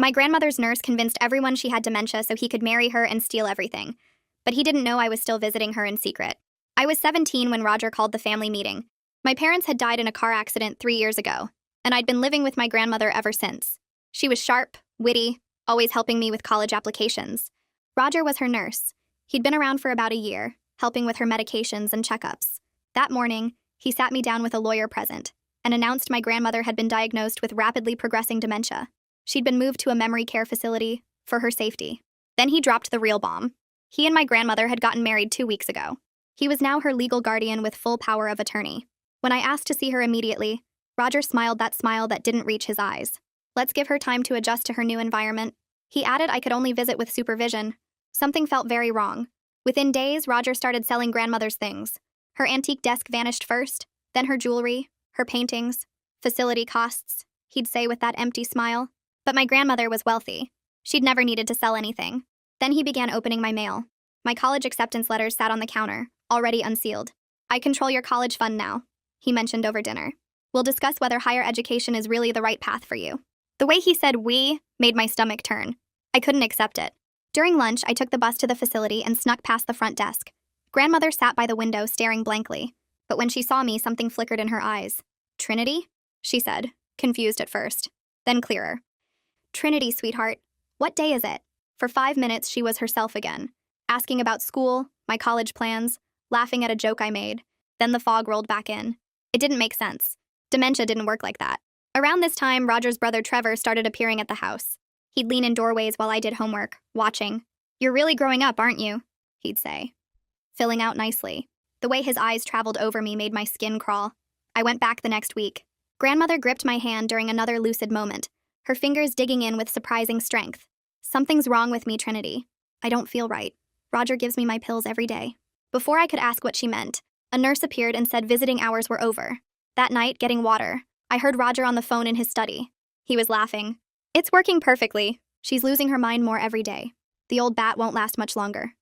My grandmother's nurse convinced everyone she had dementia so he could marry her and steal everything. But he didn't know I was still visiting her in secret. I was 17 when Roger called the family meeting. My parents had died in a car accident 3 years ago, and I'd been living with my grandmother ever since. She was sharp, witty, always helping me with college applications. Roger was her nurse. He'd been around for about a year, helping with her medications and checkups. That morning, he sat me down with a lawyer present and announced my grandmother had been diagnosed with rapidly progressing dementia. She'd been moved to a memory care facility for her safety. Then he dropped the real bomb. He and my grandmother had gotten married 2 weeks ago. He was now her legal guardian with full power of attorney. When I asked to see her immediately, Roger smiled that smile that didn't reach his eyes. Let's give her time to adjust to her new environment. He added I could only visit with supervision. Something felt very wrong. Within days, Roger started selling grandmother's things. Her antique desk vanished first, then her jewelry, her paintings, facility costs, he'd say with that empty smile. But my grandmother was wealthy. She'd never needed to sell anything. Then he began opening my mail. My college acceptance letters sat on the counter, already unsealed. I control your college fund now, he mentioned over dinner. We'll discuss whether higher education is really the right path for you. The way he said we made my stomach turn. I couldn't accept it. During lunch, I took the bus to the facility and snuck past the front desk. Grandmother sat by the window staring blankly, but when she saw me, something flickered in her eyes. Trinity? She said, confused at first, then clearer. Trinity, sweetheart, what day is it? For 5 minutes, she was herself again, asking about school, my college plans, laughing at a joke I made. Then the fog rolled back in. It didn't make sense. Dementia didn't work like that. Around this time, Roger's brother Trevor started appearing at the house. He'd lean in doorways while I did homework, watching. You're really growing up, aren't you? He'd say, filling out nicely. The way his eyes traveled over me made my skin crawl. I went back the next week. Grandmother gripped my hand during another lucid moment, her fingers digging in with surprising strength. Something's wrong with me, Trinity. I don't feel right. Roger gives me my pills every day. Before I could ask what she meant, a nurse appeared and said visiting hours were over. That night, getting water, I heard Roger on the phone in his study. He was laughing. It's working perfectly. She's losing her mind more every day. The old bat won't last much longer.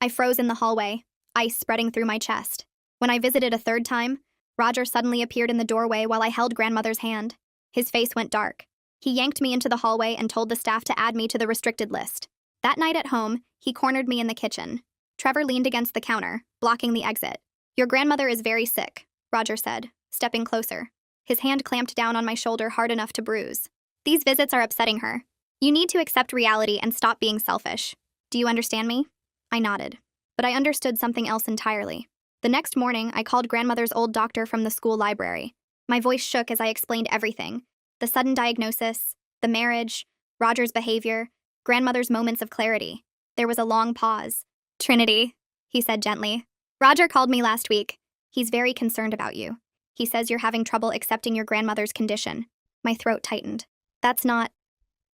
I froze in the hallway, ice spreading through my chest. When I visited a third time, Roger suddenly appeared in the doorway while I held grandmother's hand. His face went dark. He yanked me into the hallway and told the staff to add me to the restricted list. That night at home, he cornered me in the kitchen. Trevor leaned against the counter, blocking the exit. Your grandmother is very sick, Roger said, stepping closer. His hand clamped down on my shoulder hard enough to bruise. These visits are upsetting her. You need to accept reality and stop being selfish. Do you understand me? I nodded. But I understood something else entirely. The next morning, I called grandmother's old doctor from the school library. My voice shook as I explained everything. The sudden diagnosis, the marriage, Roger's behavior, grandmother's moments of clarity. There was a long pause. Trinity, he said gently. Roger called me last week. He's very concerned about you. He says you're having trouble accepting your grandmother's condition. My throat tightened. That's not...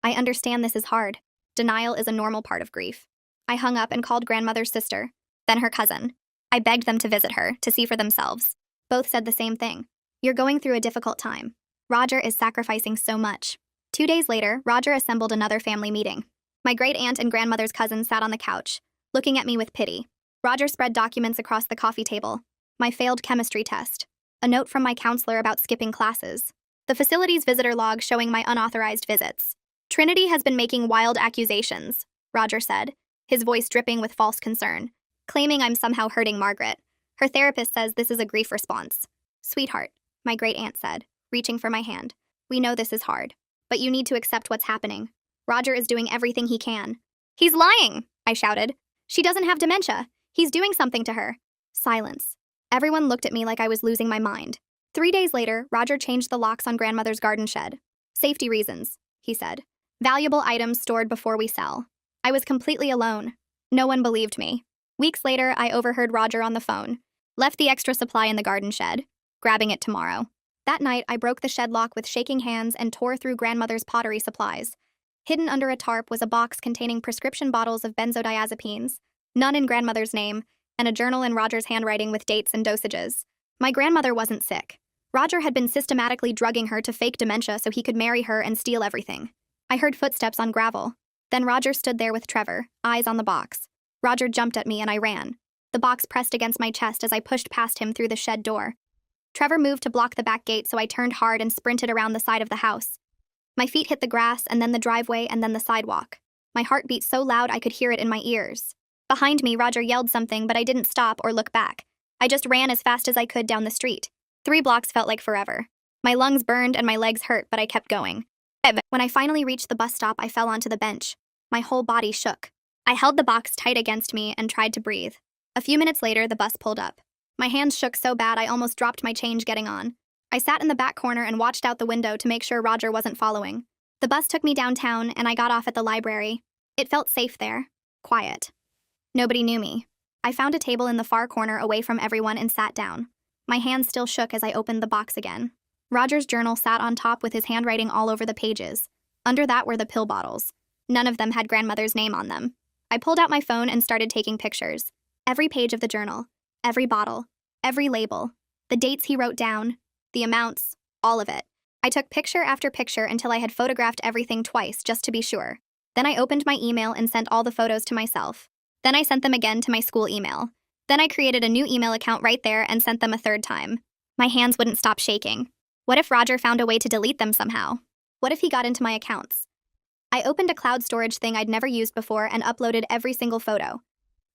I understand this is hard. Denial is a normal part of grief. I hung up and called grandmother's sister, then her cousin. I begged them to visit her, to see for themselves. Both said the same thing. You're going through a difficult time. Roger is sacrificing so much. 2 days later, Roger assembled another family meeting. My great-aunt and grandmother's cousin sat on the couch, looking at me with pity. Roger spread documents across the coffee table. My failed chemistry test. A note from my counselor about skipping classes. The facility's visitor log showing my unauthorized visits. Trinity has been making wild accusations, Roger said, his voice dripping with false concern, claiming I'm somehow hurting Margaret. Her therapist says this is a grief response. Sweetheart, my great-aunt said, reaching for my hand. We know this is hard, but you need to accept what's happening. Roger is doing everything he can. He's lying, I shouted. She doesn't have dementia. He's doing something to her. Silence. Everyone looked at me like I was losing my mind. 3 days later, Roger changed the locks on grandmother's garden shed. Safety reasons, he said. Valuable items stored before we sell. I was completely alone. No one believed me. Weeks later, I overheard Roger on the phone. Left the extra supply in the garden shed. Grabbing it tomorrow. That night, I broke the shed lock with shaking hands and tore through grandmother's pottery supplies. Hidden under a tarp was a box containing prescription bottles of benzodiazepines, none in grandmother's name, and a journal in Roger's handwriting with dates and dosages. My grandmother wasn't sick. Roger had been systematically drugging her to fake dementia so he could marry her and steal everything. I heard footsteps on gravel. Then Roger stood there with Trevor, eyes on the box. Roger jumped at me and I ran. The box pressed against my chest as I pushed past him through the shed door. Trevor moved to block the back gate, so I turned hard and sprinted around the side of the house. My feet hit the grass and then the driveway and then the sidewalk. My heart beat so loud I could hear it in my ears. Behind me, Roger yelled something, but I didn't stop or look back. I just ran as fast as I could down the street. 3 blocks felt like forever. My lungs burned and my legs hurt, but I kept going. When I finally reached the bus stop, I fell onto the bench. My whole body shook. I held the box tight against me and tried to breathe. A few minutes later, the bus pulled up. My hands shook so bad I almost dropped my change getting on. I sat in the back corner and watched out the window to make sure Roger wasn't following. The bus took me downtown and I got off at the library. It felt safe there. Quiet. Nobody knew me. I found a table in the far corner away from everyone and sat down. My hands still shook as I opened the box again. Roger's journal sat on top with his handwriting all over the pages. Under that were the pill bottles. None of them had grandmother's name on them. I pulled out my phone and started taking pictures. Every page of the journal, every bottle, every label, the dates he wrote down, the amounts, all of it. I took picture after picture until I had photographed everything twice just to be sure. Then I opened my email and sent all the photos to myself. Then I sent them again to my school email. Then I created a new email account right there and sent them a third time. My hands wouldn't stop shaking. What if Roger found a way to delete them somehow? What if he got into my accounts? I opened a cloud storage thing I'd never used before and uploaded every single photo.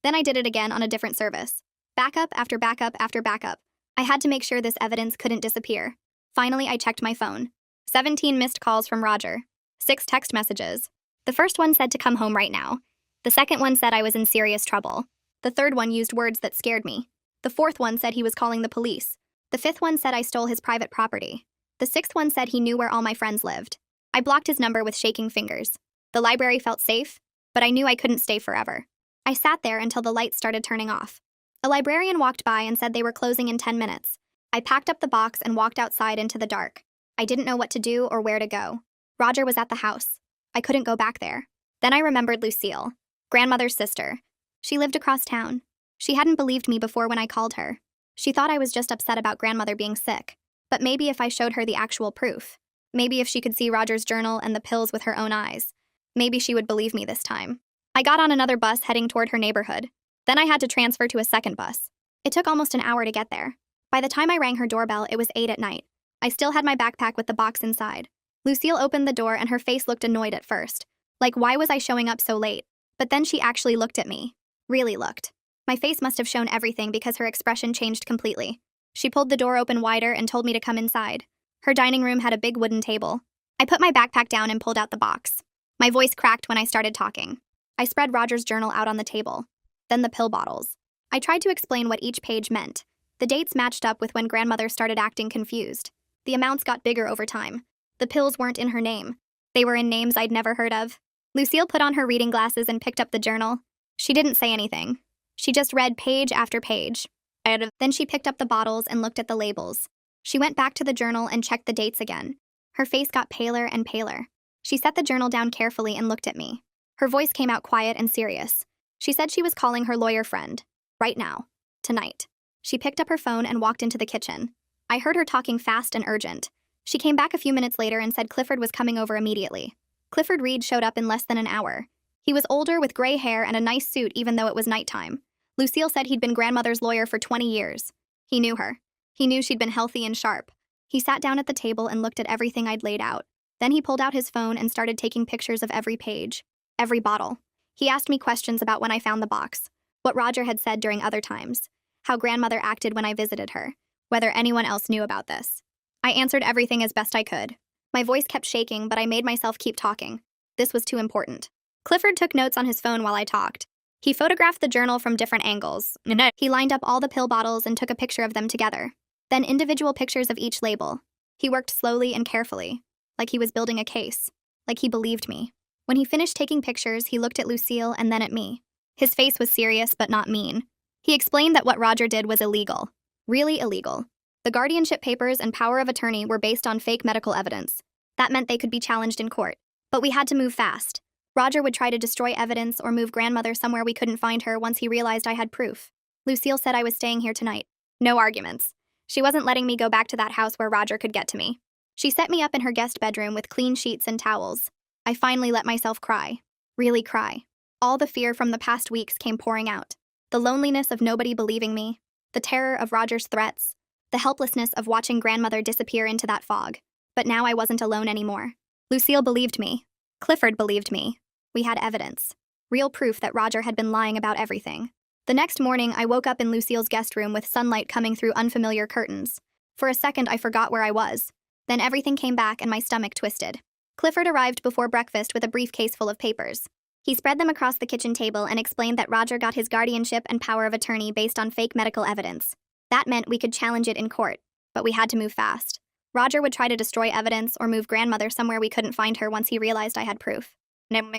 Then I did it again on a different service. Backup after backup after backup. I had to make sure this evidence couldn't disappear. Finally, I checked my phone. 17 missed calls from Roger. 6 text messages. The first one said to come home right now. The second one said I was in serious trouble. The third one used words that scared me. The fourth one said he was calling the police. The fifth one said I stole his private property. The sixth one said he knew where all my friends lived. I blocked his number with shaking fingers. The library felt safe, but I knew I couldn't stay forever. I sat there until the lights started turning off. A librarian walked by and said they were closing in 10 minutes. I packed up the box and walked outside into the dark. I didn't know what to do or where to go. Roger was at the house. I couldn't go back there. Then I remembered Lucille, grandmother's sister. She lived across town. She hadn't believed me before when I called her. She thought I was just upset about grandmother being sick. But maybe if I showed her the actual proof, maybe if she could see Roger's journal and the pills with her own eyes, maybe she would believe me this time. I got on another bus heading toward her neighborhood. Then I had to transfer to a second bus. It took almost an hour to get there. By the time I rang her doorbell, it was 8 at night. I still had my backpack with the box inside. Lucille opened the door and her face looked annoyed at first. Like, why was I showing up so late? But then she actually looked at me. Really looked. My face must have shown everything because her expression changed completely. She pulled the door open wider and told me to come inside. Her dining room had a big wooden table. I put my backpack down and pulled out the box. My voice cracked when I started talking. I spread Roger's journal out on the table. Then the pill bottles. I tried to explain what each page meant. The dates matched up with when grandmother started acting confused. The amounts got bigger over time. The pills weren't in her name. They were in names I'd never heard of. Lucille put on her reading glasses and picked up the journal. She didn't say anything. She just read page after page. Then she picked up the bottles and looked at the labels. She went back to the journal and checked the dates again. Her face got paler and paler. She set the journal down carefully and looked at me. Her voice came out quiet and serious. She said she was calling her lawyer friend. Right now. Tonight. She picked up her phone and walked into the kitchen. I heard her talking fast and urgent. She came back a few minutes later and said Clifford was coming over immediately. Clifford Reed showed up in less than an hour. He was older with gray hair and a nice suit even though it was nighttime. Lucille said he'd been grandmother's lawyer for 20 years. He knew her. He knew she'd been healthy and sharp. He sat down at the table and looked at everything I'd laid out. Then he pulled out his phone and started taking pictures of every page, every bottle. He asked me questions about when I found the box, what Roger had said during other times, how grandmother acted when I visited her, whether anyone else knew about this. I answered everything as best I could. My voice kept shaking, but I made myself keep talking. This was too important. Clifford took notes on his phone while I talked. He photographed the journal from different angles. He lined up all the pill bottles and took a picture of them together. Then individual pictures of each label. He worked slowly and carefully, like he was building a case, like he believed me. When he finished taking pictures, he looked at Lucille and then at me. His face was serious but not mean. He explained that what Roger did was illegal. Really illegal. The guardianship papers and power of attorney were based on fake medical evidence. That meant they could be challenged in court. But we had to move fast. Roger would try to destroy evidence or move grandmother somewhere we couldn't find her once he realized I had proof. Lucille said I was staying here tonight. No arguments. She wasn't letting me go back to that house where Roger could get to me. She set me up in her guest bedroom with clean sheets and towels. I finally let myself cry. Really cry. All the fear from the past weeks came pouring out. The loneliness of nobody believing me. The terror of Roger's threats. The helplessness of watching grandmother disappear into that fog. But now I wasn't alone anymore. Lucille believed me. Clifford believed me. We had evidence. Real proof that Roger had been lying about everything. The next morning, I woke up in Lucille's guest room with sunlight coming through unfamiliar curtains. For a second, I forgot where I was. Then everything came back and my stomach twisted. Clifford arrived before breakfast with a briefcase full of papers. He spread them across the kitchen table and explained that Roger got his guardianship and power of attorney based on fake medical evidence. That meant we could challenge it in court, but we had to move fast. Roger would try to destroy evidence or move grandmother somewhere we couldn't find her once he realized I had proof.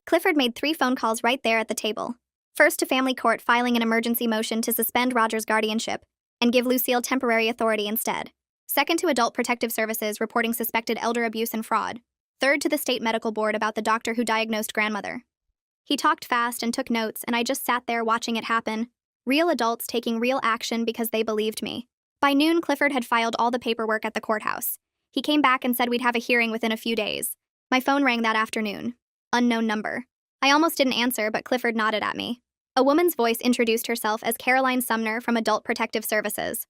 Clifford made 3 phone calls right there at the table. First to family court filing an emergency motion to suspend Roger's guardianship and give Lucille temporary authority instead. Second to Adult Protective Services reporting suspected elder abuse and fraud. Third to the state medical board about the doctor who diagnosed grandmother. He talked fast and took notes, and I just sat there watching it happen. Real adults taking real action because they believed me. By noon, Clifford had filed all the paperwork at the courthouse. He came back and said we'd have a hearing within a few days. My phone rang that afternoon. Unknown number. I almost didn't answer, but Clifford nodded at me. A woman's voice introduced herself as Caroline Sumner from Adult Protective Services.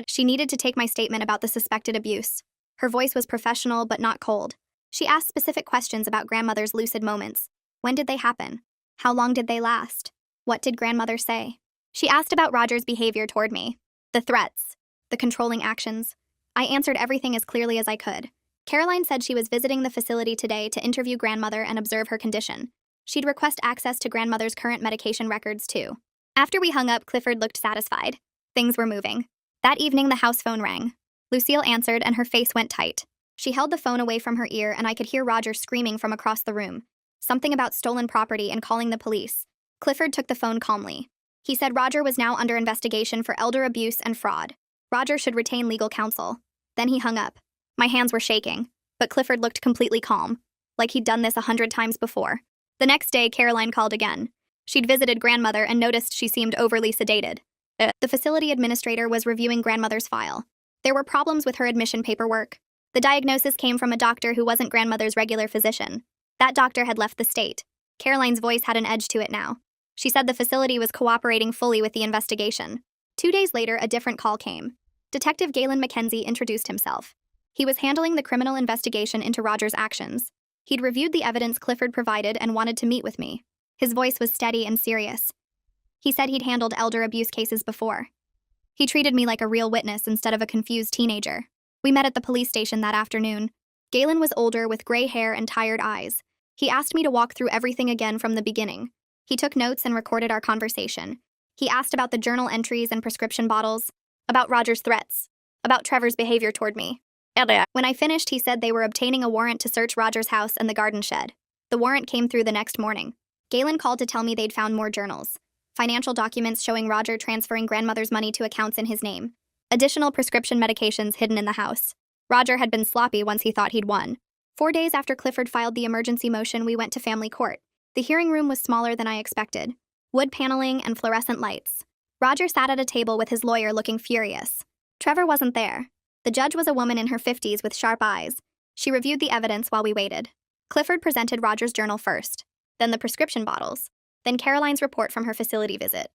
She needed to take my statement about the suspected abuse. Her voice was professional but not cold. She asked specific questions about grandmother's lucid moments. When did they happen? How long did they last? What did grandmother say? She asked about Roger's behavior toward me. The threats. The controlling actions. I answered everything as clearly as I could. Caroline said she was visiting the facility today to interview grandmother and observe her condition. She'd request access to grandmother's current medication records, too. After we hung up, Clifford looked satisfied. Things were moving. That evening, the house phone rang. Lucille answered, and her face went tight. She held the phone away from her ear, and I could hear Roger screaming from across the room. Something about stolen property and calling the police. Clifford took the phone calmly. He said Roger was now under investigation for elder abuse and fraud. Roger should retain legal counsel. Then he hung up. My hands were shaking, but Clifford looked completely calm, like he'd done this 100 times before. The next day, Caroline called again. She'd visited grandmother and noticed she seemed overly sedated. The facility administrator was reviewing grandmother's file. There were problems with her admission paperwork. The diagnosis came from a doctor who wasn't grandmother's regular physician. That doctor had left the state. Caroline's voice had an edge to it now. She said the facility was cooperating fully with the investigation. 2 days later, a different call came. Detective Galen McKenzie introduced himself. He was handling the criminal investigation into Roger's actions. He'd reviewed the evidence Clifford provided and wanted to meet with me. His voice was steady and serious. He said he'd handled elder abuse cases before. He treated me like a real witness instead of a confused teenager. We met at the police station that afternoon. Galen was older with gray hair and tired eyes. He asked me to walk through everything again from the beginning. He took notes and recorded our conversation. He asked about the journal entries and prescription bottles, about Roger's threats, about Trevor's behavior toward me. When I finished, he said they were obtaining a warrant to search Roger's house and the garden shed. The warrant came through the next morning. Galen called to tell me they'd found more journals. Financial documents showing Roger transferring grandmother's money to accounts in his name. Additional prescription medications hidden in the house. Roger had been sloppy once he thought he'd won. 4 days after Clifford filed the emergency motion, we went to family court. The hearing room was smaller than I expected. Wood paneling and fluorescent lights. Roger sat at a table with his lawyer looking furious. Trevor wasn't there. The judge was a woman in her 50s with sharp eyes. She reviewed the evidence while we waited. Clifford presented Roger's journal first, then the prescription bottles, then Caroline's report from her facility visit.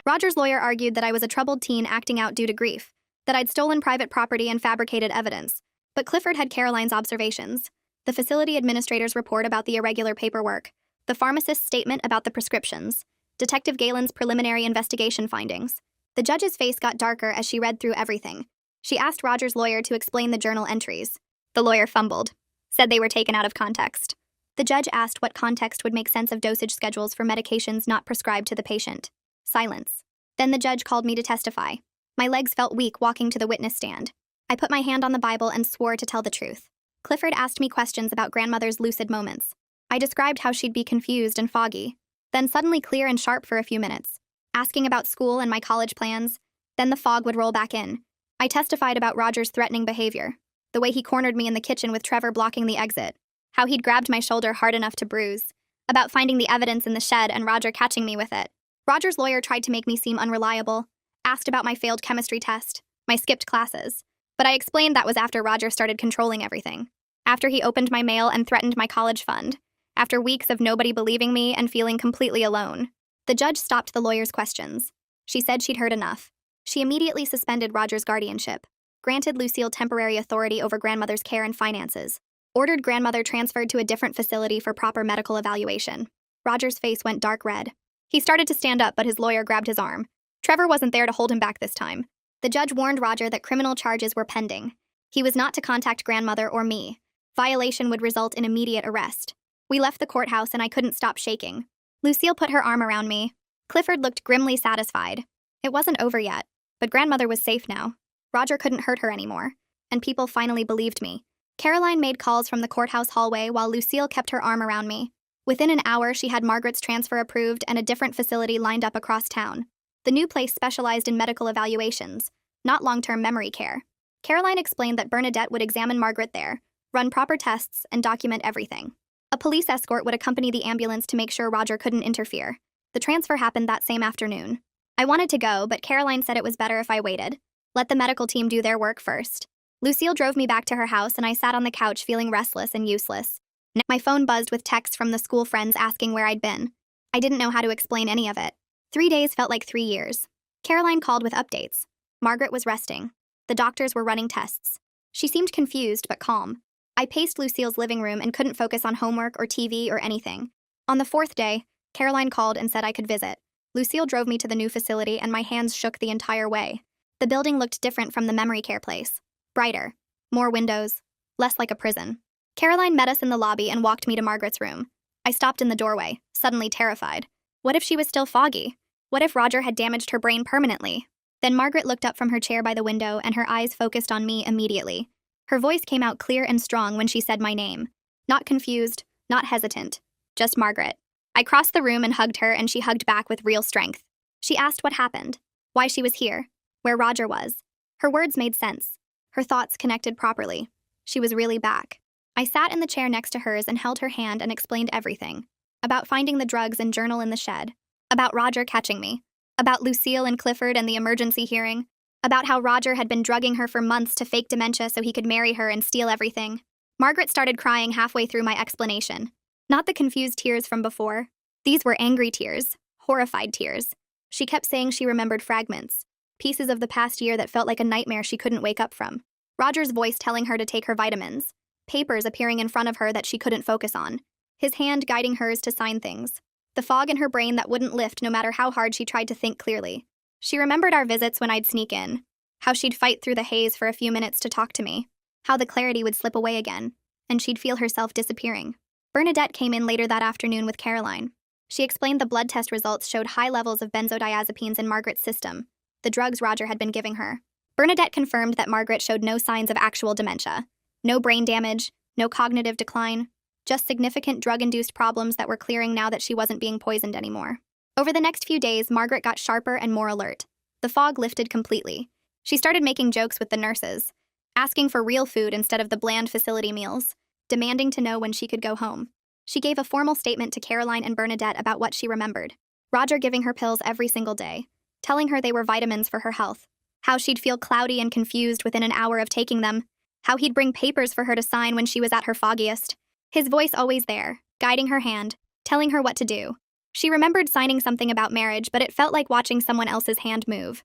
Roger's lawyer argued that I was a troubled teen acting out due to grief, that I'd stolen private property and fabricated evidence. But Clifford had Caroline's observations, the facility administrator's report about the irregular paperwork, the pharmacist's statement about the prescriptions, Detective Galen's preliminary investigation findings. The judge's face got darker as she read through everything. She asked Roger's lawyer to explain the journal entries. The lawyer fumbled, said they were taken out of context. The judge asked what context would make sense of dosage schedules for medications not prescribed to the patient. Silence. Then the judge called me to testify. My legs felt weak walking to the witness stand. I put my hand on the Bible and swore to tell the truth. Clifford asked me questions about grandmother's lucid moments. I described how she'd be confused and foggy, then suddenly clear and sharp for a few minutes, asking about school and my college plans. Then the fog would roll back in. I testified about Roger's threatening behavior, the way he cornered me in the kitchen with Trevor blocking the exit, how he'd grabbed my shoulder hard enough to bruise, about finding the evidence in the shed and Roger catching me with it. Roger's lawyer tried to make me seem unreliable, asked about my failed chemistry test, my skipped classes, but I explained that was after Roger started controlling everything, after he opened my mail and threatened my college fund, after weeks of nobody believing me and feeling completely alone. The judge stopped the lawyer's questions. She said she'd heard enough. She immediately suspended Roger's guardianship, granted Lucille temporary authority over grandmother's care and finances, Ordered grandmother transferred to a different facility for proper medical evaluation. Roger's face went dark red. He started to stand up, but his lawyer grabbed his arm. Trevor wasn't there to hold him back this time. The judge warned Roger that criminal charges were pending. He was not to contact grandmother or me. Violation would result in immediate arrest. We left the courthouse and I couldn't stop shaking. Lucille put her arm around me. Clifford looked grimly satisfied. It wasn't over yet, but grandmother was safe now. Roger couldn't hurt her anymore. And people finally believed me. Caroline made calls from the courthouse hallway while Lucille kept her arm around me. Within an hour, she had Margaret's transfer approved and a different facility lined up across town. The new place specialized in medical evaluations, not long-term memory care. Caroline explained that Bernadette would examine Margaret there, run proper tests, and document everything. A police escort would accompany the ambulance to make sure Roger couldn't interfere. The transfer happened that same afternoon. I wanted to go, but Caroline said it was better if I waited. Let the medical team do their work first. Lucille drove me back to her house and I sat on the couch feeling restless and useless. My phone buzzed with texts from the school friends asking where I'd been. I didn't know how to explain any of it. 3 days felt like 3 years. Caroline called with updates. Margaret was resting. The doctors were running tests. She seemed confused but calm. I paced Lucille's living room and couldn't focus on homework or TV or anything. On the 4th day, Caroline called and said I could visit. Lucille drove me to the new facility and my hands shook the entire way. The building looked different from the memory care place. Brighter. More windows. Less like a prison. Caroline met us in the lobby and walked me to Margaret's room. I stopped in the doorway, suddenly terrified. What if she was still foggy? What if Roger had damaged her brain permanently? Then Margaret looked up from her chair by the window and her eyes focused on me immediately. Her voice came out clear and strong when she said my name. Not confused, not hesitant. Just Margaret. I crossed the room and hugged her and she hugged back with real strength. She asked what happened, why she was here, where Roger was. Her words made sense. Her thoughts connected properly. She was really back. I sat in the chair next to hers and held her hand and explained everything. About finding the drugs and journal in the shed. About Roger catching me. About Lucille and Clifford and the emergency hearing. About how Roger had been drugging her for months to fake dementia so he could marry her and steal everything. Margaret started crying halfway through my explanation. Not the confused tears from before. These were angry tears, horrified tears. She kept saying she remembered fragments, pieces of the past year that felt like a nightmare she couldn't wake up from. Roger's voice telling her to take her vitamins. Papers appearing in front of her that she couldn't focus on. His hand guiding hers to sign things. The fog in her brain that wouldn't lift no matter how hard she tried to think clearly. She remembered our visits when I'd sneak in. How she'd fight through the haze for a few minutes to talk to me. How the clarity would slip away again, and she'd feel herself disappearing. Bernadette came in later that afternoon with Caroline. She explained the blood test results showed high levels of benzodiazepines in Margaret's system, the drugs Roger had been giving her. Bernadette confirmed that Margaret showed no signs of actual dementia. No brain damage, no cognitive decline, just significant drug-induced problems that were clearing now that she wasn't being poisoned anymore. Over the next few days, Margaret got sharper and more alert. The fog lifted completely. She started making jokes with the nurses, asking for real food instead of the bland facility meals, demanding to know when she could go home. She gave a formal statement to Caroline and Bernadette about what she remembered. Roger giving her pills every single day, telling her they were vitamins for her health, how she'd feel cloudy and confused within an hour of taking them, how he'd bring papers for her to sign when she was at her foggiest. His voice always there, guiding her hand, telling her what to do. She remembered signing something about marriage, but it felt like watching someone else's hand move.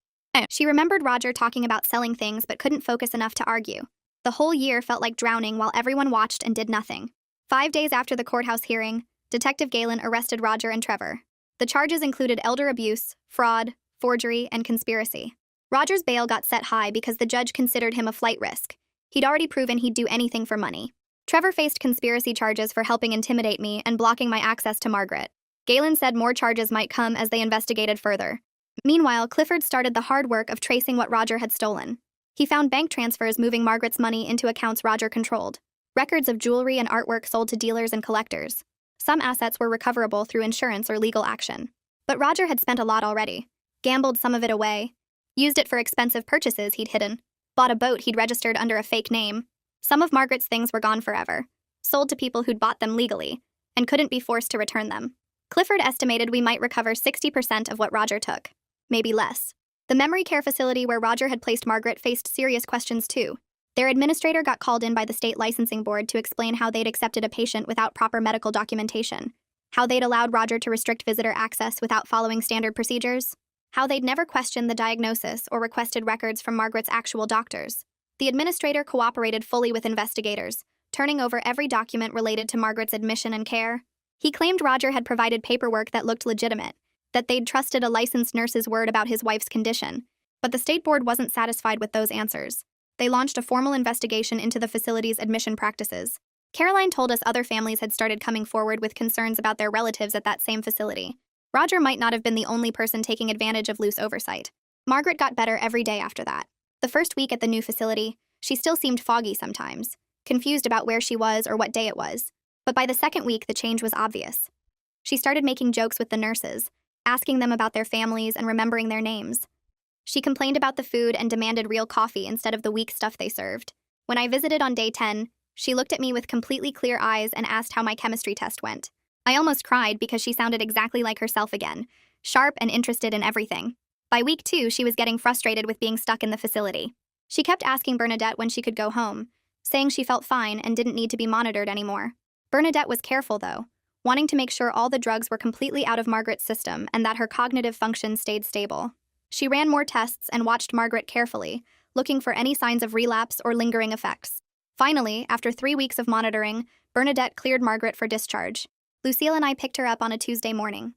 She remembered Roger talking about selling things but couldn't focus enough to argue. The whole year felt like drowning while everyone watched and did nothing. 5 days after the courthouse hearing, Detective Galen arrested Roger and Trevor. The charges included elder abuse, fraud, forgery, and conspiracy. Roger's bail got set high because the judge considered him a flight risk. He'd already proven he'd do anything for money. Trevor faced conspiracy charges for helping intimidate me and blocking my access to Margaret. Galen said more charges might come as they investigated further. Meanwhile, Clifford started the hard work of tracing what Roger had stolen. He found bank transfers moving Margaret's money into accounts Roger controlled. Records of jewelry and artwork sold to dealers and collectors. Some assets were recoverable through insurance or legal action. But Roger had spent a lot already. Gambled some of it away. Used it for expensive purchases he'd hidden. Bought a boat he'd registered under a fake name. Some of Margaret's things were gone forever. Sold to people who'd bought them legally, and couldn't be forced to return them. Clifford estimated we might recover 60% of what Roger took. Maybe less. The memory care facility where Roger had placed Margaret faced serious questions too. Their administrator got called in by the state licensing board to explain how they'd accepted a patient without proper medical documentation, how they'd allowed Roger to restrict visitor access without following standard procedures, how they'd never questioned the diagnosis or requested records from Margaret's actual doctors. The administrator cooperated fully with investigators, turning over every document related to Margaret's admission and care. He claimed Roger had provided paperwork that looked legitimate, that they'd trusted a licensed nurse's word about his wife's condition. But the state board wasn't satisfied with those answers. They launched a formal investigation into the facility's admission practices. Caroline told us other families had started coming forward with concerns about their relatives at that same facility. Roger might not have been the only person taking advantage of loose oversight. Margaret got better every day after that. The first week at the new facility, she still seemed foggy sometimes, confused about where she was or what day it was. But by the second week, the change was obvious. She started making jokes with the nurses, asking them about their families and remembering their names. She complained about the food and demanded real coffee instead of the weak stuff they served. When I visited on day 10, she looked at me with completely clear eyes and asked how my chemistry test went. I almost cried because she sounded exactly like herself again, sharp and interested in everything. By week 2, she was getting frustrated with being stuck in the facility. She kept asking Bernadette when she could go home, saying she felt fine and didn't need to be monitored anymore. Bernadette was careful, though, wanting to make sure all the drugs were completely out of Margaret's system and that her cognitive function stayed stable. She ran more tests and watched Margaret carefully, looking for any signs of relapse or lingering effects. Finally, after 3 weeks of monitoring, Bernadette cleared Margaret for discharge. Lucille and I picked her up on a Tuesday morning.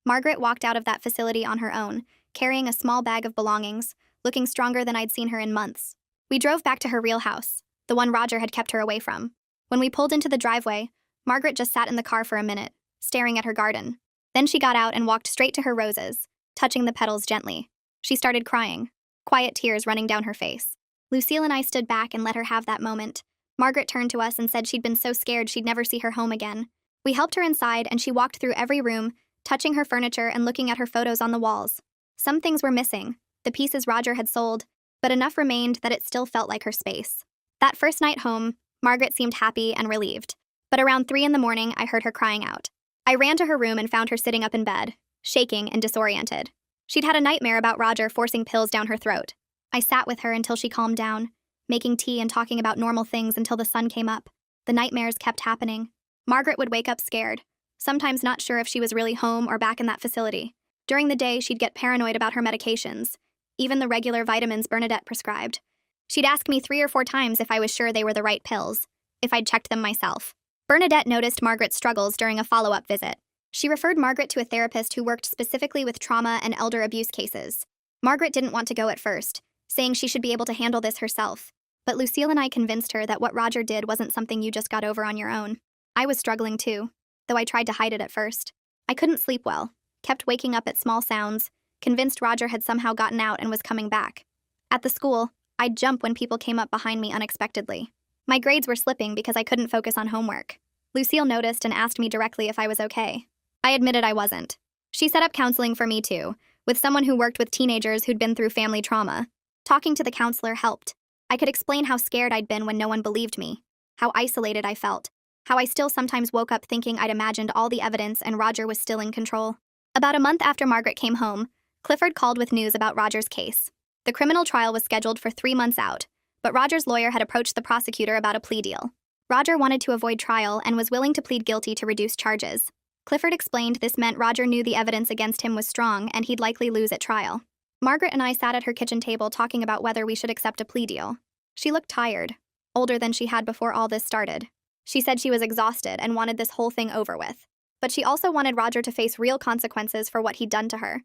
Margaret walked out of that facility on her own, carrying a small bag of belongings, looking stronger than I'd seen her in months. We drove back to her real house, the one Roger had kept her away from. When we pulled into the driveway, Margaret just sat in the car for a minute, staring at her garden. Then she got out and walked straight to her roses, touching the petals gently. She started crying, quiet tears running down her face. Lucille and I stood back and let her have that moment. Margaret turned to us and said she'd been so scared she'd never see her home again. We helped her inside and she walked through every room, touching her furniture and looking at her photos on the walls. Some things were missing, the pieces Roger had sold, but enough remained that it still felt like her space. That first night home, Margaret seemed happy and relieved. But around 3 in the morning, I heard her crying out. I ran to her room and found her sitting up in bed, shaking and disoriented. She'd had a nightmare about Roger forcing pills down her throat. I sat with her until she calmed down, making tea and talking about normal things until the sun came up. The nightmares kept happening. Margaret would wake up scared, sometimes not sure if she was really home or back in that facility. During the day, she'd get paranoid about her medications, even the regular vitamins Bernadette prescribed. She'd ask me 3 or 4 times if I was sure they were the right pills, if I'd checked them myself. Bernadette noticed Margaret's struggles during a follow-up visit. She referred Margaret to a therapist who worked specifically with trauma and elder abuse cases. Margaret didn't want to go at first, saying she should be able to handle this herself. But Lucille and I convinced her that what Roger did wasn't something you just got over on your own. I was struggling too, though I tried to hide it at first. I couldn't sleep well, kept waking up at small sounds, convinced Roger had somehow gotten out and was coming back. At the school, I'd jump when people came up behind me unexpectedly. My grades were slipping because I couldn't focus on homework. Lucille noticed and asked me directly if I was okay. I admitted I wasn't. She set up counseling for me too, with someone who worked with teenagers who'd been through family trauma. Talking to the counselor helped. I could explain how scared I'd been when no one believed me, how isolated I felt, how I still sometimes woke up thinking I'd imagined all the evidence and Roger was still in control. About a month after Margaret came home, Clifford called with news about Roger's case. The criminal trial was scheduled for 3 months out, but Roger's lawyer had approached the prosecutor about a plea deal. Roger wanted to avoid trial and was willing to plead guilty to reduce charges. Clifford explained this meant Roger knew the evidence against him was strong and he'd likely lose at trial. Margaret and I sat at her kitchen table talking about whether we should accept a plea deal. She looked tired, older than she had before all this started. She said she was exhausted and wanted this whole thing over with. But she also wanted Roger to face real consequences for what he'd done to her.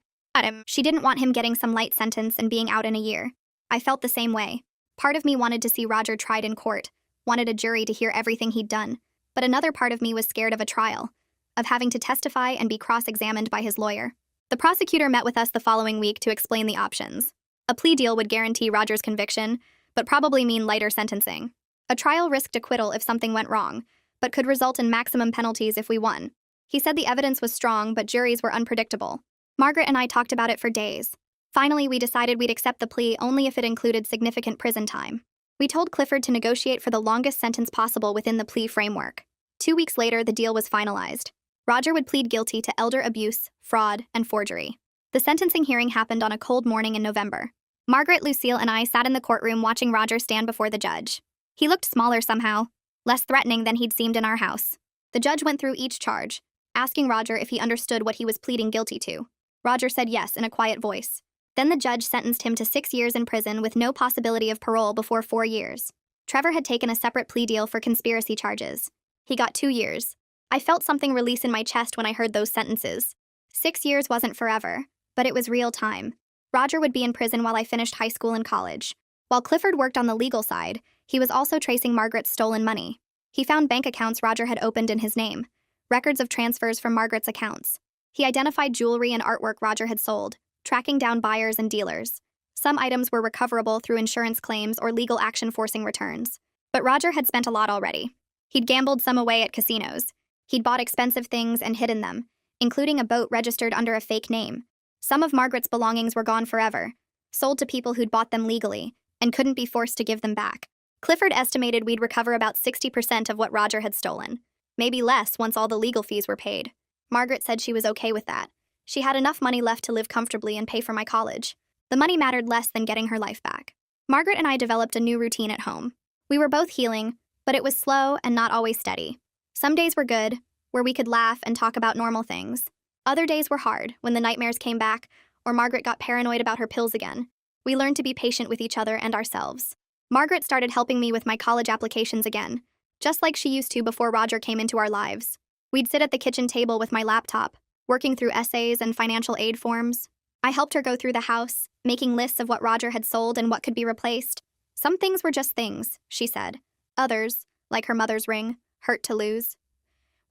She didn't want him getting some light sentence and being out in a year. I felt the same way. Part of me wanted to see Roger tried in court, wanted a jury to hear everything he'd done, but another part of me was scared of a trial, of having to testify and be cross-examined by his lawyer. The prosecutor met with us the following week to explain the options. A plea deal would guarantee Roger's conviction, but probably mean lighter sentencing. A trial risked acquittal if something went wrong, but could result in maximum penalties if we won. He said the evidence was strong, but juries were unpredictable. Margaret and I talked about it for days. Finally, we decided we'd accept the plea only if it included significant prison time. We told Clifford to negotiate for the longest sentence possible within the plea framework. 2 weeks later, the deal was finalized. Roger would plead guilty to elder abuse, fraud, and forgery. The sentencing hearing happened on a cold morning in November. Margaret, Lucille, and I sat in the courtroom watching Roger stand before the judge. He looked smaller somehow, less threatening than he'd seemed in our house. The judge went through each charge, asking Roger if he understood what he was pleading guilty to. Roger said yes in a quiet voice. Then the judge sentenced him to 6 years in prison with no possibility of parole before 4 years. Trevor had taken a separate plea deal for conspiracy charges. He got 2 years. I felt something release in my chest when I heard those sentences. 6 years wasn't forever, but it was real time. Roger would be in prison while I finished high school and college. While Clifford worked on the legal side, he was also tracing Margaret's stolen money. He found bank accounts Roger had opened in his name, records of transfers from Margaret's accounts. He identified jewelry and artwork Roger had sold, tracking down buyers and dealers. Some items were recoverable through insurance claims or legal action forcing returns. But Roger had spent a lot already. He'd gambled some away at casinos. He'd bought expensive things and hidden them, including a boat registered under a fake name. Some of Margaret's belongings were gone forever, sold to people who'd bought them legally, and couldn't be forced to give them back. Clifford estimated we'd recover about 60% of what Roger had stolen. Maybe less once all the legal fees were paid. Margaret said she was okay with that. She had enough money left to live comfortably and pay for my college. The money mattered less than getting her life back. Margaret and I developed a new routine at home. We were both healing, but it was slow and not always steady. Some days were good, where we could laugh and talk about normal things. Other days were hard, when the nightmares came back, or Margaret got paranoid about her pills again. We learned to be patient with each other and ourselves. Margaret started helping me with my college applications again, just like she used to before Roger came into our lives. We'd sit at the kitchen table with my laptop, working through essays and financial aid forms. I helped her go through the house, making lists of what Roger had sold and what could be replaced. Some things were just things, she said. Others, like her mother's ring, hurt to lose.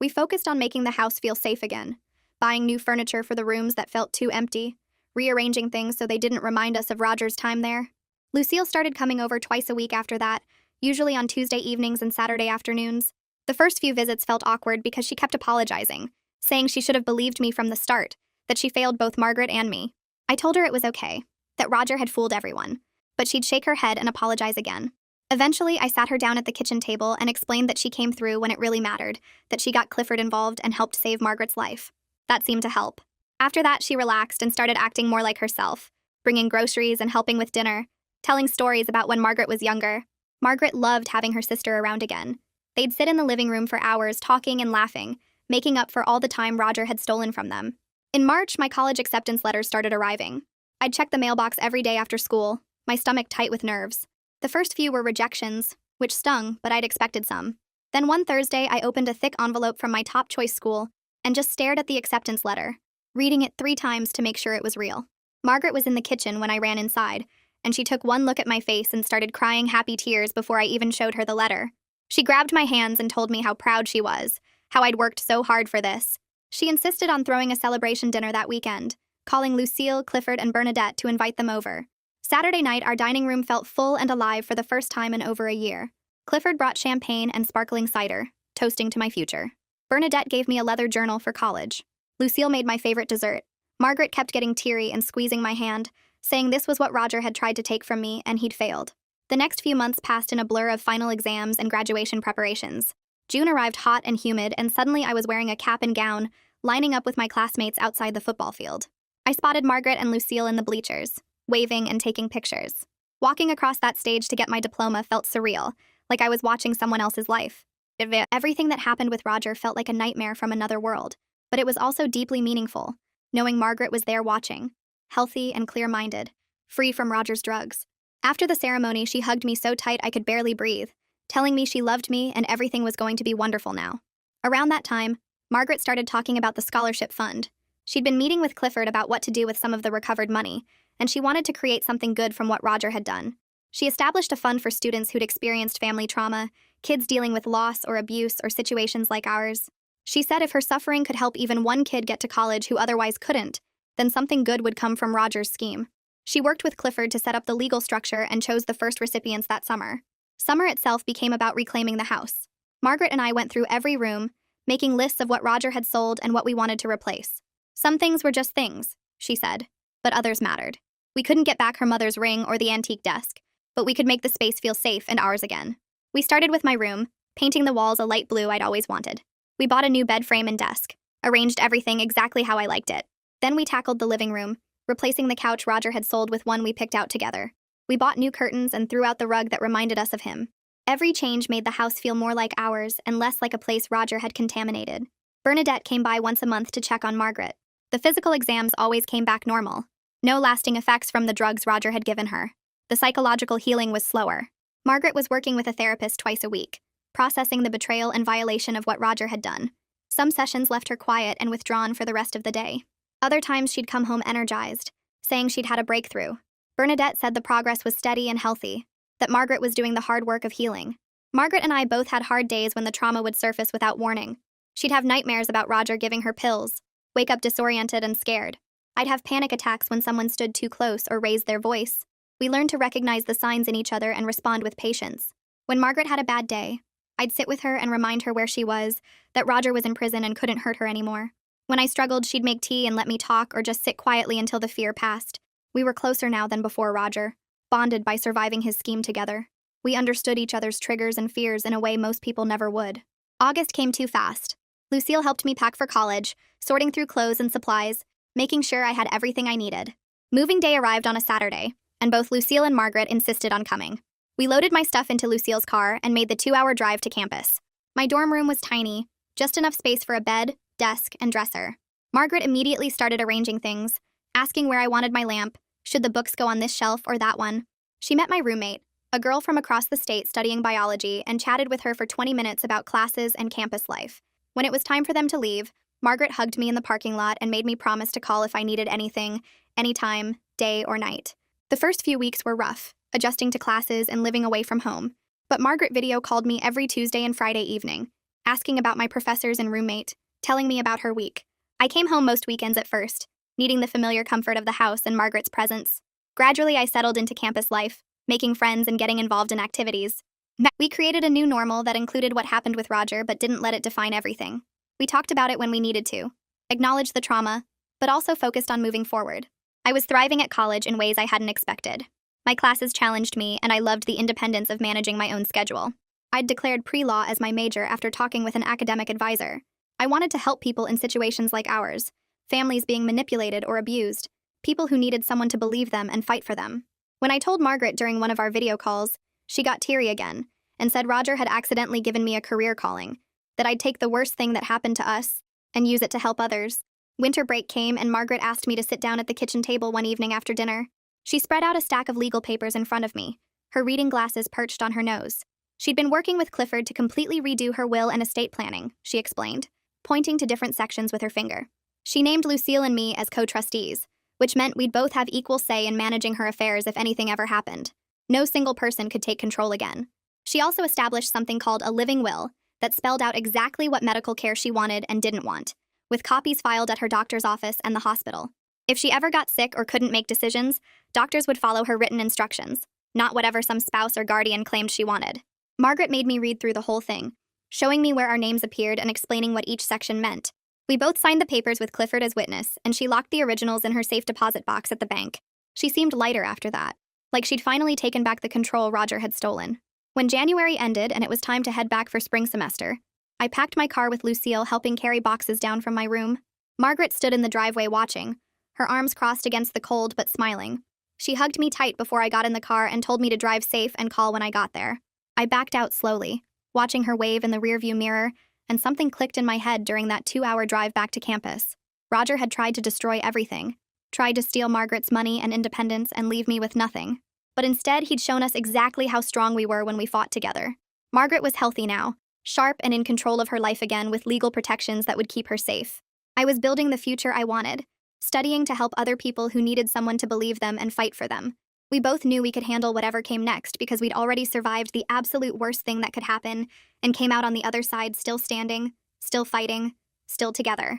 We focused on making the house feel safe again, buying new furniture for the rooms that felt too empty, rearranging things so they didn't remind us of Roger's time there. Lucille started coming over twice a week after that, usually on Tuesday evenings and Saturday afternoons. The first few visits felt awkward because she kept apologizing, saying she should have believed me from the start, that she failed both Margaret and me. I told her it was okay, that Roger had fooled everyone, but she'd shake her head and apologize again. Eventually, I sat her down at the kitchen table and explained that she came through when it really mattered, that she got Clifford involved and helped save Margaret's life. That seemed to help. After that, she relaxed and started acting more like herself, bringing groceries and helping with dinner, telling stories about when Margaret was younger. Margaret loved having her sister around again. They'd sit in the living room for hours talking and laughing, making up for all the time Roger had stolen from them. In March, my college acceptance letters started arriving. I'd check the mailbox every day after school, my stomach tight with nerves. The first few were rejections, which stung, but I'd expected some. Then one Thursday, I opened a thick envelope from my top choice school and just stared at the acceptance letter, reading it 3 times to make sure it was real. Margaret was in the kitchen when I ran inside, and she took one look at my face and started crying happy tears before I even showed her the letter. She grabbed my hands and told me how proud she was, how I'd worked so hard for this. She insisted on throwing a celebration dinner that weekend, calling Lucille, Clifford, and Bernadette to invite them over. Saturday night, our dining room felt full and alive for the first time in over a year. Clifford brought champagne and sparkling cider, toasting to my future. Bernadette gave me a leather journal for college. Lucille made my favorite dessert. Margaret kept getting teary and squeezing my hand, saying this was what Roger had tried to take from me and he'd failed. The next few months passed in a blur of final exams and graduation preparations. June arrived hot and humid, and suddenly I was wearing a cap and gown, lining up with my classmates outside the football field. I spotted Margaret and Lucille in the bleachers, waving and taking pictures. Walking across that stage to get my diploma felt surreal, like I was watching someone else's life. Everything that happened with Roger felt like a nightmare from another world, but it was also deeply meaningful, knowing Margaret was there watching, healthy and clear-minded, free from Roger's drugs. After the ceremony, she hugged me so tight I could barely breathe, telling me she loved me and everything was going to be wonderful now. Around that time, Margaret started talking about the scholarship fund. She'd been meeting with Clifford about what to do with some of the recovered money, and she wanted to create something good from what Roger had done. She established a fund for students who'd experienced family trauma, kids dealing with loss or abuse or situations like ours. She said if her suffering could help even one kid get to college who otherwise couldn't, then something good would come from Roger's scheme. She worked with Clifford to set up the legal structure and chose the first recipients that summer. Summer itself became about reclaiming the house. Margaret and I went through every room, making lists of what Roger had sold and what we wanted to replace. Some things were just things, she said, but others mattered. We couldn't get back her mother's ring or the antique desk, but we could make the space feel safe and ours again. We started with my room, painting the walls a light blue I'd always wanted. We bought a new bed frame and desk, arranged everything exactly how I liked it. Then we tackled the living room, replacing the couch Roger had sold with one we picked out together. We bought new curtains and threw out the rug that reminded us of him. Every change made the house feel more like ours and less like a place Roger had contaminated. Bernadette came by once a month to check on Margaret. The physical exams always came back normal. No lasting effects from the drugs Roger had given her. The psychological healing was slower. Margaret was working with a therapist twice a week, processing the betrayal and violation of what Roger had done. Some sessions left her quiet and withdrawn for the rest of the day. Other times she'd come home energized, saying she'd had a breakthrough. Bernadette said the progress was steady and healthy, that Margaret was doing the hard work of healing. Margaret and I both had hard days when the trauma would surface without warning. She'd have nightmares about Roger giving her pills, wake up disoriented and scared. I'd have panic attacks when someone stood too close or raised their voice. We learned to recognize the signs in each other and respond with patience. When Margaret had a bad day, I'd sit with her and remind her where she was, that Roger was in prison and couldn't hurt her anymore. When I struggled, she'd make tea and let me talk or just sit quietly until the fear passed. We were closer now than before Roger, bonded by surviving his scheme together. We understood each other's triggers and fears in a way most people never would. August came too fast. Lucille helped me pack for college, sorting through clothes and supplies, making sure I had everything I needed. Moving day arrived on a Saturday, and both Lucille and Margaret insisted on coming. We loaded my stuff into Lucille's car and made the 2-hour drive to campus. My dorm room was tiny, just enough space for a bed, desk, and dresser. Margaret immediately started arranging things, asking where I wanted my lamp, should the books go on this shelf or that one. She met my roommate, a girl from across the state studying biology, and chatted with her for 20 minutes about classes and campus life. When it was time for them to leave, Margaret hugged me in the parking lot and made me promise to call if I needed anything, anytime, day or night. The first few weeks were rough, adjusting to classes and living away from home, but Margaret video called me every Tuesday and Friday evening, asking about my professors and roommate, telling me about her week. I came home most weekends at first, needing the familiar comfort of the house and Margaret's presence. Gradually, I settled into campus life, making friends and getting involved in activities. We created a new normal that included what happened with Roger but didn't let it define everything. We talked about it when we needed to, acknowledged the trauma, but also focused on moving forward. I was thriving at college in ways I hadn't expected. My classes challenged me, and I loved the independence of managing my own schedule. I'd declared pre-law as my major after talking with an academic advisor. I wanted to help people in situations like ours, families being manipulated or abused, people who needed someone to believe them and fight for them. When I told Margaret during one of our video calls, she got teary again and said Roger had accidentally given me a career calling, that I'd take the worst thing that happened to us and use it to help others. Winter break came and Margaret asked me to sit down at the kitchen table one evening after dinner. She spread out a stack of legal papers in front of me, her reading glasses perched on her nose. She'd been working with Clifford to completely redo her will and estate planning, she explained, pointing to different sections with her finger. She named Lucille and me as co-trustees, which meant we'd both have equal say in managing her affairs if anything ever happened. No single person could take control again. She also established something called a living will that spelled out exactly what medical care she wanted and didn't want, with copies filed at her doctor's office and the hospital. If she ever got sick or couldn't make decisions, doctors would follow her written instructions, not whatever some spouse or guardian claimed she wanted. Margaret made me read through the whole thing, showing me where our names appeared and explaining what each section meant. We both signed the papers with Clifford as witness, and she locked the originals in her safe deposit box at the bank. She seemed lighter after that, like she'd finally taken back the control Roger had stolen. When January ended and it was time to head back for spring semester, I packed my car with Lucille helping carry boxes down from my room. Margaret stood in the driveway watching, her arms crossed against the cold but smiling. She hugged me tight before I got in the car and told me to drive safe and call when I got there. I backed out slowly, watching her wave in the rearview mirror, and something clicked in my head during that 2-hour drive back to campus. Roger had tried to destroy everything, tried to steal Margaret's money and independence and leave me with nothing. But instead, he'd shown us exactly how strong we were when we fought together. Margaret was healthy now, sharp and in control of her life again with legal protections that would keep her safe. I was building the future I wanted, studying to help other people who needed someone to believe them and fight for them. We both knew we could handle whatever came next because we'd already survived the absolute worst thing that could happen and came out on the other side still standing, still fighting, still together.